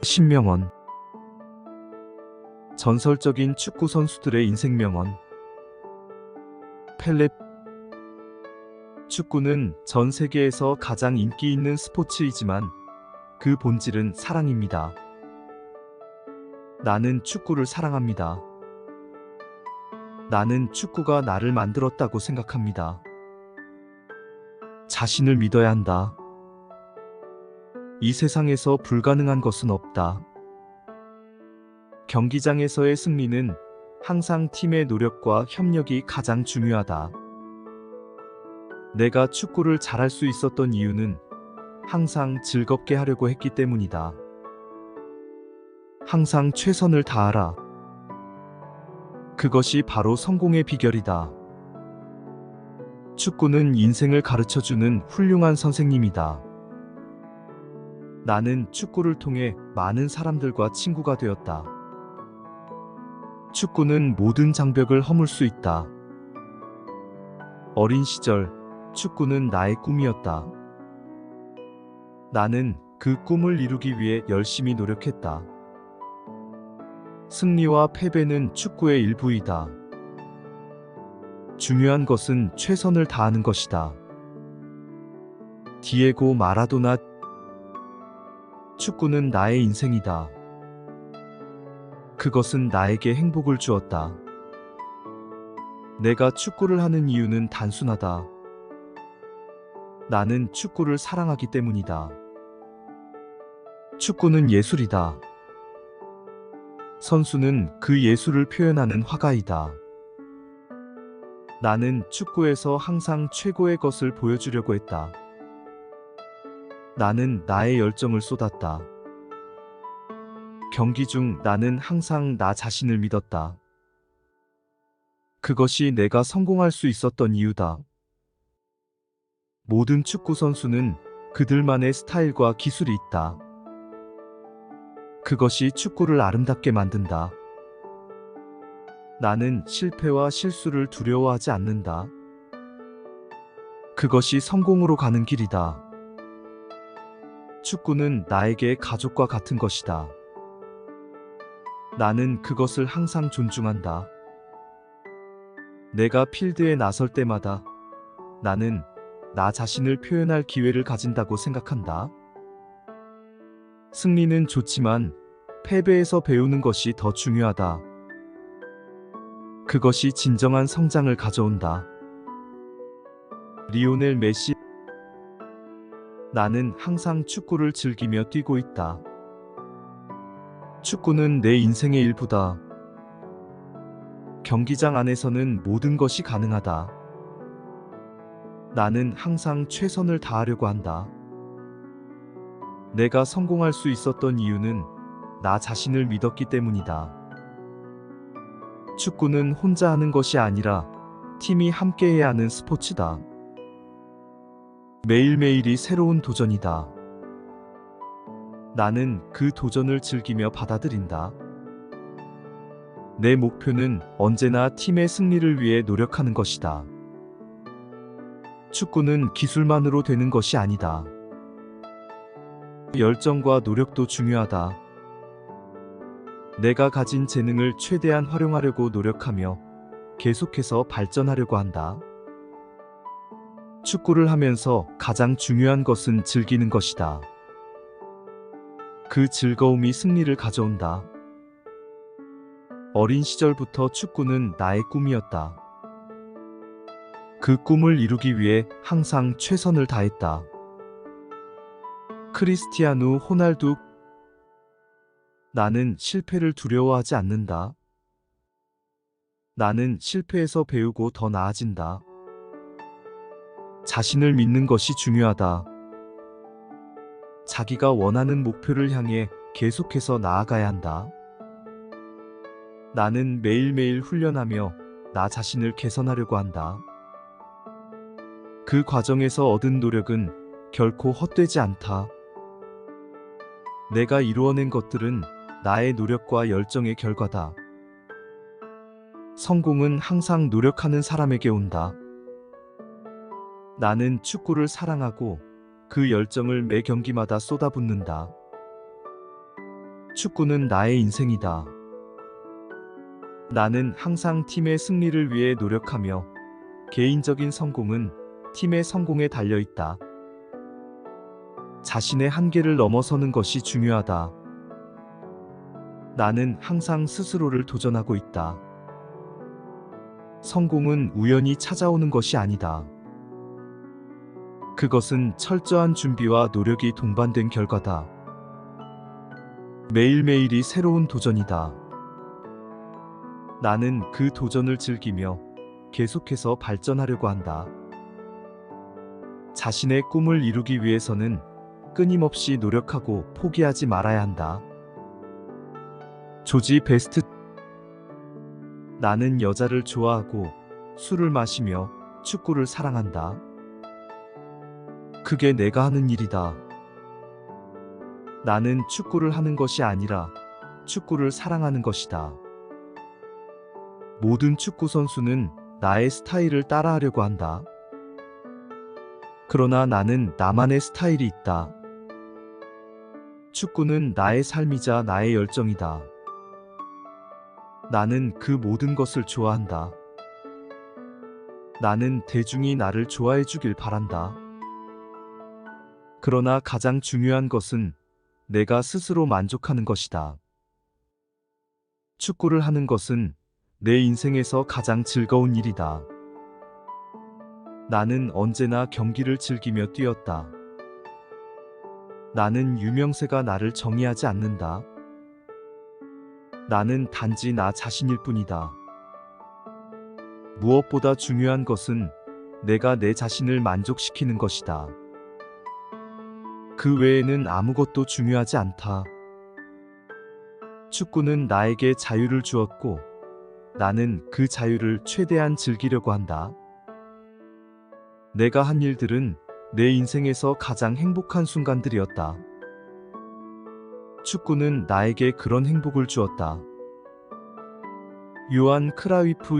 신명원. 전설적인 축구 선수들의 인생 명언. 펠레. 축구는 전 세계에서 가장 인기 있는 스포츠이지만 그 본질은 사랑입니다. 나는 축구를 사랑합니다. 나는 축구가 나를 만들었다고 생각합니다. 자신을 믿어야 한다. 이 세상에서 불가능한 것은 없다. 경기장에서의 승리는 항상 팀의 노력과 협력이 가장 중요하다. 내가 축구를 잘할 수 있었던 이유는 항상 즐겁게 하려고 했기 때문이다. 항상 최선을 다하라. 그것이 바로 성공의 비결이다. 축구는 인생을 가르쳐주는 훌륭한 선생님이다. 나는 축구를 통해 많은 사람들과 친구가 되었다. 축구는 모든 장벽을 허물 수 있다. 어린 시절, 축구는 나의 꿈이었다. 나는 그 꿈을 이루기 위해 열심히 노력했다. 승리와 패배는 축구의 일부이다. 중요한 것은 최선을 다하는 것이다. 디에고 마라도나. 축구는 나의 인생이다. 그것은 나에게 행복을 주었다. 내가 축구를 하는 이유는 단순하다. 나는 축구를 사랑하기 때문이다. 축구는 예술이다. 선수는 그 예술을 표현하는 화가이다. 나는 축구에서 항상 최고의 것을 보여주려고 했다. 나는 나의 열정을 쏟았다. 경기 중 나는 항상 나 자신을 믿었다. 그것이 내가 성공할 수 있었던 이유다. 모든 축구 선수는 그들만의 스타일과 기술이 있다. 그것이 축구를 아름답게 만든다. 나는 실패와 실수를 두려워하지 않는다. 그것이 성공으로 가는 길이다. 축구는 나에게 가족과 같은 것이다. 나는 그것을 항상 존중한다. 내가 필드에 나설 때마다 나는 나 자신을 표현할 기회를 가진다고 생각한다. 승리는 좋지만 패배에서 배우는 것이 더 중요하다. 그것이 진정한 성장을 가져온다. 리오넬 메시. 나는 항상 축구를 즐기며 뛰고 있다. 축구는 내 인생의 일부다. 경기장 안에서는 모든 것이 가능하다. 나는 항상 최선을 다하려고 한다. 내가 성공할 수 있었던 이유는 나 자신을 믿었기 때문이다. 축구는 혼자 하는 것이 아니라 팀이 함께해야 하는 스포츠다. 매일매일이 새로운 도전이다. 나는 그 도전을 즐기며 받아들인다. 내 목표는 언제나 팀의 승리를 위해 노력하는 것이다. 축구는 기술만으로 되는 것이 아니다. 열정과 노력도 중요하다. 내가 가진 재능을 최대한 활용하려고 노력하며 계속해서 발전하려고 한다. 축구를 하면서 가장 중요한 것은 즐기는 것이다. 그 즐거움이 승리를 가져온다. 어린 시절부터 축구는 나의 꿈이었다. 그 꿈을 이루기 위해 항상 최선을 다했다. 크리스티아누 호날두. 나는 실패를 두려워하지 않는다. 나는 실패에서 배우고 더 나아진다. 자신을 믿는 것이 중요하다. 자기가 원하는 목표를 향해 계속해서 나아가야 한다. 나는 매일매일 훈련하며 나 자신을 개선하려고 한다. 그 과정에서 얻은 노력은 결코 헛되지 않다. 내가 이루어낸 것들은 나의 노력과 열정의 결과다. 성공은 항상 노력하는 사람에게 온다. 나는 축구를 사랑하고 그 열정을 매 경기마다 쏟아붓는다. 축구는 나의 인생이다. 나는 항상 팀의 승리를 위해 노력하며 개인적인 성공은 팀의 성공에 달려 있다. 자신의 한계를 넘어서는 것이 중요하다. 나는 항상 스스로를 도전하고 있다. 성공은 우연히 찾아오는 것이 아니다. 그것은 철저한 준비와 노력이 동반된 결과다. 매일매일이 새로운 도전이다. 나는 그 도전을 즐기며 계속해서 발전하려고 한다. 자신의 꿈을 이루기 위해서는 끊임없이 노력하고 포기하지 말아야 한다. 조지 베스트. 나는 여자를 좋아하고 술을 마시며 축구를 사랑한다. 그게 내가 하는 일이다. 나는 축구를 하는 것이 아니라 축구를 사랑하는 것이다. 모든 축구 선수는 나의 스타일을 따라하려고 한다. 그러나 나는 나만의 스타일이 있다. 축구는 나의 삶이자 나의 열정이다. 나는 그 모든 것을 좋아한다. 나는 대중이 나를 좋아해 주길 바란다. 그러나 가장 중요한 것은 내가 스스로 만족하는 것이다. 축구를 하는 것은 내 인생에서 가장 즐거운 일이다. 나는 언제나 경기를 즐기며 뛰었다. 나는 유명세가 나를 정의하지 않는다. 나는 단지 나 자신일 뿐이다. 무엇보다 중요한 것은 내가 내 자신을 만족시키는 것이다. 그 외에는 아무것도 중요하지 않다. 축구는 나에게 자유를 주었고, 나는 그 자유를 최대한 즐기려고 한다. 내가 한 일들은 내 인생에서 가장 행복한 순간들이었다. 축구는 나에게 그런 행복을 주었다. 요한 크라위프.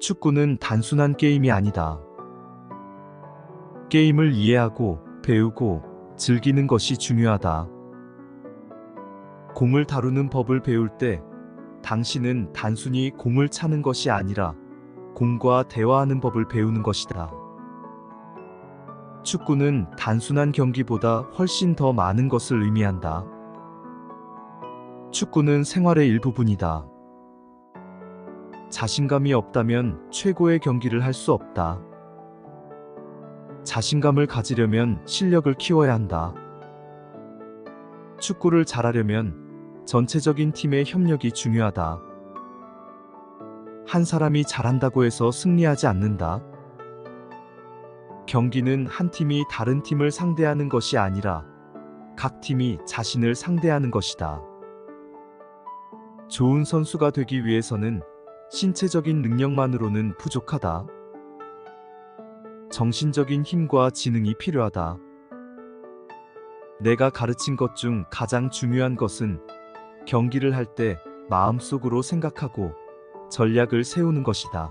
축구는 단순한 게임이 아니다. 게임을 이해하고 배우고 즐기는 것이 중요하다. 공을 다루는 법을 배울 때 당신은 단순히 공을 차는 것이 아니라 공과 대화하는 법을 배우는 것이다. 축구는 단순한 경기보다 훨씬 더 많은 것을 의미한다. 축구는 생활의 일부분이다. 자신감이 없다면 최고의 경기를 할 수 없다. 자신감을 가지려면 실력을 키워야 한다. 축구를 잘하려면 전체적인 팀의 협력이 중요하다. 한 사람이 잘한다고 해서 승리하지 않는다. 경기는 한 팀이 다른 팀을 상대하는 것이 아니라 각 팀이 자신을 상대하는 것이다. 좋은 선수가 되기 위해서는 신체적인 능력만으로는 부족하다. 정신적인 힘과 지능이 필요하다. 내가 가르친 것 중 가장 중요한 것은 경기를 할 때 마음속으로 생각하고 전략을 세우는 것이다.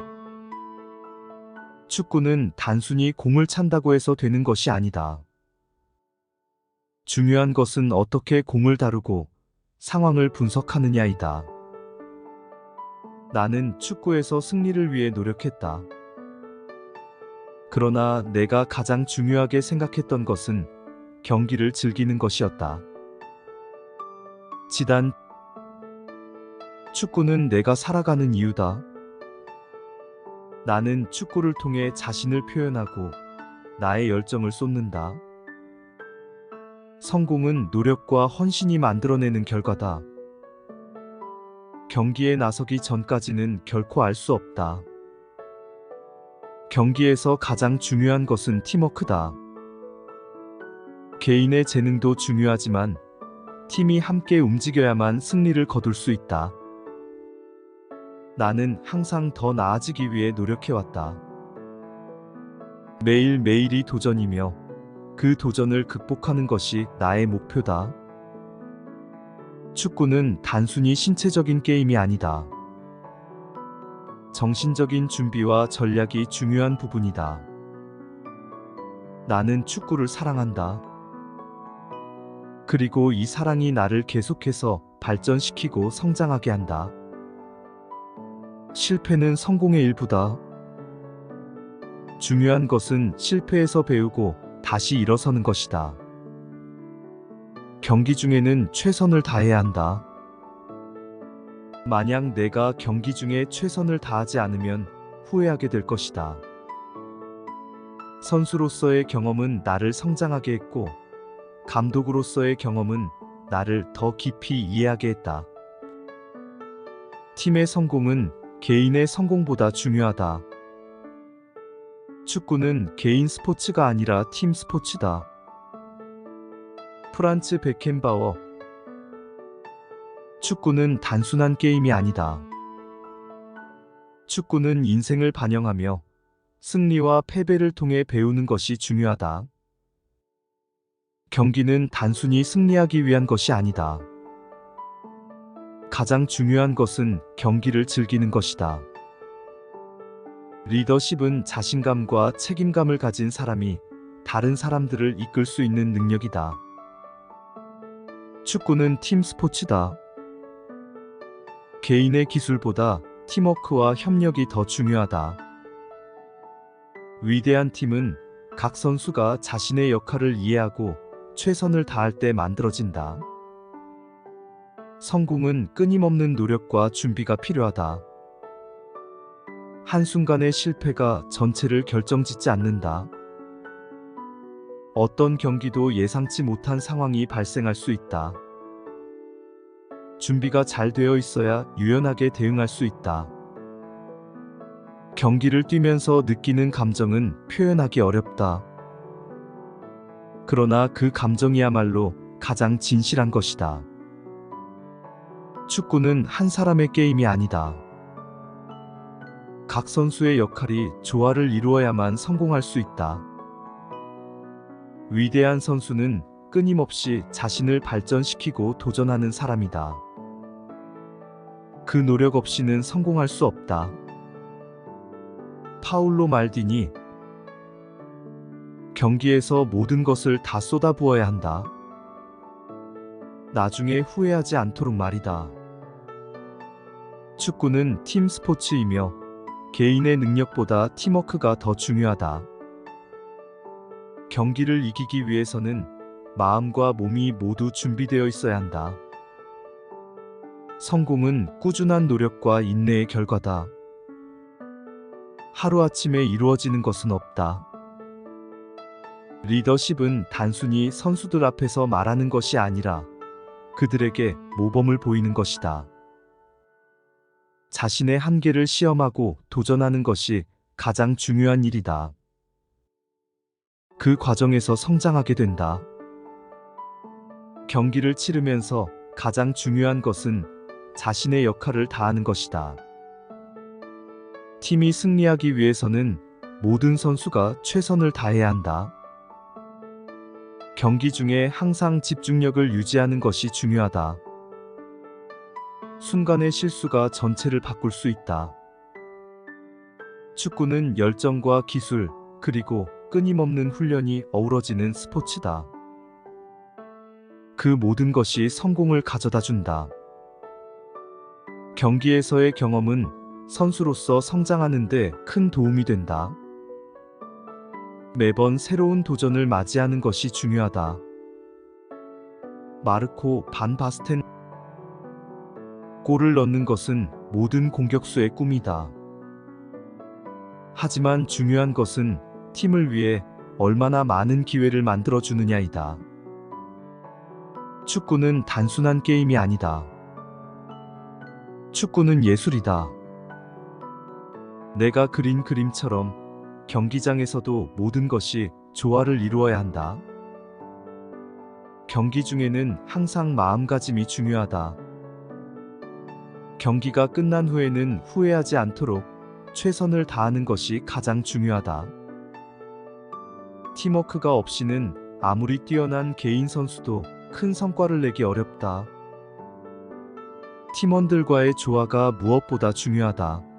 축구는 단순히 공을 찬다고 해서 되는 것이 아니다. 중요한 것은 어떻게 공을 다루고 상황을 분석하느냐이다. 나는 축구에서 승리를 위해 노력했다. 그러나 내가 가장 중요하게 생각했던 것은 경기를 즐기는 것이었다. 지단. 축구는 내가 살아가는 이유다. 나는 축구를 통해 자신을 표현하고 나의 열정을 쏟는다. 성공은 노력과 헌신이 만들어내는 결과다. 경기에 나서기 전까지는 결코 알 수 없다. 경기에서 가장 중요한 것은 팀워크다. 개인의 재능도 중요하지만 팀이 함께 움직여야만 승리를 거둘 수 있다. 나는 항상 더 나아지기 위해 노력해왔다. 매일매일이 도전이며 그 도전을 극복하는 것이 나의 목표다. 축구는 단순히 신체적인 게임이 아니다. 정신적인 준비와 전략이 중요한 부분이다. 나는 축구를 사랑한다. 그리고 이 사랑이 나를 계속해서 발전시키고 성장하게 한다. 실패는 성공의 일부다. 중요한 것은 실패에서 배우고 다시 일어서는 것이다. 경기 중에는 최선을 다해야 한다. 만약 내가 경기 중에 최선을 다하지 않으면 후회하게 될 것이다. 선수로서의 경험은 나를 성장하게 했고, 감독으로서의 경험은 나를 더 깊이 이해하게 했다. 팀의 성공은 개인의 성공보다 중요하다. 축구는 개인 스포츠가 아니라 팀 스포츠다. 프란츠 베켄바워. 축구는 단순한 게임이 아니다. 축구는 인생을 반영하며 승리와 패배를 통해 배우는 것이 중요하다. 경기는 단순히 승리하기 위한 것이 아니다. 가장 중요한 것은 경기를 즐기는 것이다. 리더십은 자신감과 책임감을 가진 사람이 다른 사람들을 이끌 수 있는 능력이다. 축구는 팀 스포츠다. 개인의 기술보다 팀워크와 협력이 더 중요하다. 위대한 팀은 각 선수가 자신의 역할을 이해하고 최선을 다할 때 만들어진다. 성공은 끊임없는 노력과 준비가 필요하다. 한순간의 실패가 전체를 결정짓지 않는다. 어떤 경기도 예상치 못한 상황이 발생할 수 있다. 준비가 잘 되어 있어야 유연하게 대응할 수 있다. 경기를 뛰면서 느끼는 감정은 표현하기 어렵다. 그러나 그 감정이야말로 가장 진실한 것이다. 축구는 한 사람의 게임이 아니다. 각 선수의 역할이 조화를 이루어야만 성공할 수 있다. 위대한 선수는 끊임없이 자신을 발전시키고 도전하는 사람이다. 그 노력 없이는 성공할 수 없다. 파울로 말디니. 경기에서 모든 것을 다 쏟아부어야 한다. 나중에 후회하지 않도록 말이다. 축구는 팀 스포츠이며 개인의 능력보다 팀워크가 더 중요하다. 경기를 이기기 위해서는 마음과 몸이 모두 준비되어 있어야 한다. 성공은 꾸준한 노력과 인내의 결과다. 하루아침에 이루어지는 것은 없다. 리더십은 단순히 선수들 앞에서 말하는 것이 아니라 그들에게 모범을 보이는 것이다. 자신의 한계를 시험하고 도전하는 것이 가장 중요한 일이다. 그 과정에서 성장하게 된다. 경기를 치르면서 가장 중요한 것은 자신의 역할을 다하는 것이다. 팀이 승리하기 위해서는 모든 선수가 최선을 다해야 한다. 경기 중에 항상 집중력을 유지하는 것이 중요하다. 순간의 실수가 전체를 바꿀 수 있다. 축구는 열정과 기술, 그리고 끊임없는 훈련이 어우러지는 스포츠다. 그 모든 것이 성공을 가져다 준다. 경기에서의 경험은 선수로서 성장하는 데 큰 도움이 된다. 매번 새로운 도전을 맞이하는 것이 중요하다. 마르코 반 바스텐. 골을 넣는 것은 모든 공격수의 꿈이다. 하지만 중요한 것은 팀을 위해 얼마나 많은 기회를 만들어주느냐이다. 축구는 단순한 게임이 아니다. 축구는 예술이다. 내가 그린 그림처럼 경기장에서도 모든 것이 조화를 이루어야 한다. 경기 중에는 항상 마음가짐이 중요하다. 경기가 끝난 후에는 후회하지 않도록 최선을 다하는 것이 가장 중요하다. 팀워크가 없이는 아무리 뛰어난 개인 선수도 큰 성과를 내기 어렵다. 팀원들과의 조화가 무엇보다 중요하다.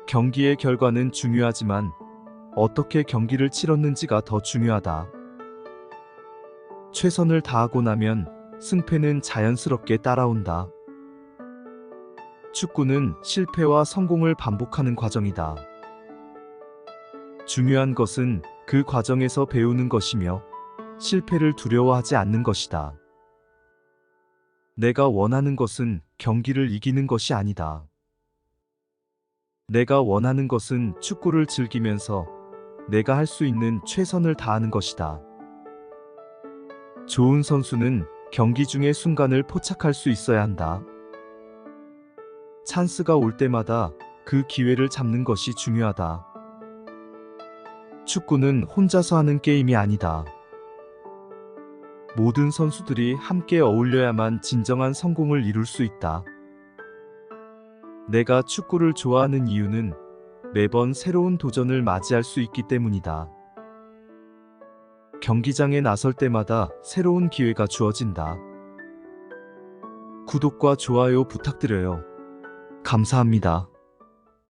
경기의 결과는 중요하지만 어떻게 경기를 치렀는지가 더 중요하다. 최선을 다하고 나면 승패는 자연스럽게 따라온다. 축구는 실패와 성공을 반복하는 과정이다. 중요한 것은 그 과정에서 배우는 것이며 실패를 두려워하지 않는 것이다. 내가 원하는 것은 경기를 이기는 것이 아니다. 내가 원하는 것은 축구를 즐기면서 내가 할 수 있는 최선을 다하는 것이다. 좋은 선수는 경기 중의 순간을 포착할 수 있어야 한다. 찬스가 올 때마다 그 기회를 잡는 것이 중요하다. 축구는 혼자서 하는 게임이 아니다. 모든 선수들이 함께 어울려야만 진정한 성공을 이룰 수 있다. 내가 축구를 좋아하는 이유는 매번 새로운 도전을 맞이할 수 있기 때문이다. 경기장에 나설 때마다 새로운 기회가 주어진다. 구독과 좋아요 부탁드려요. 감사합니다.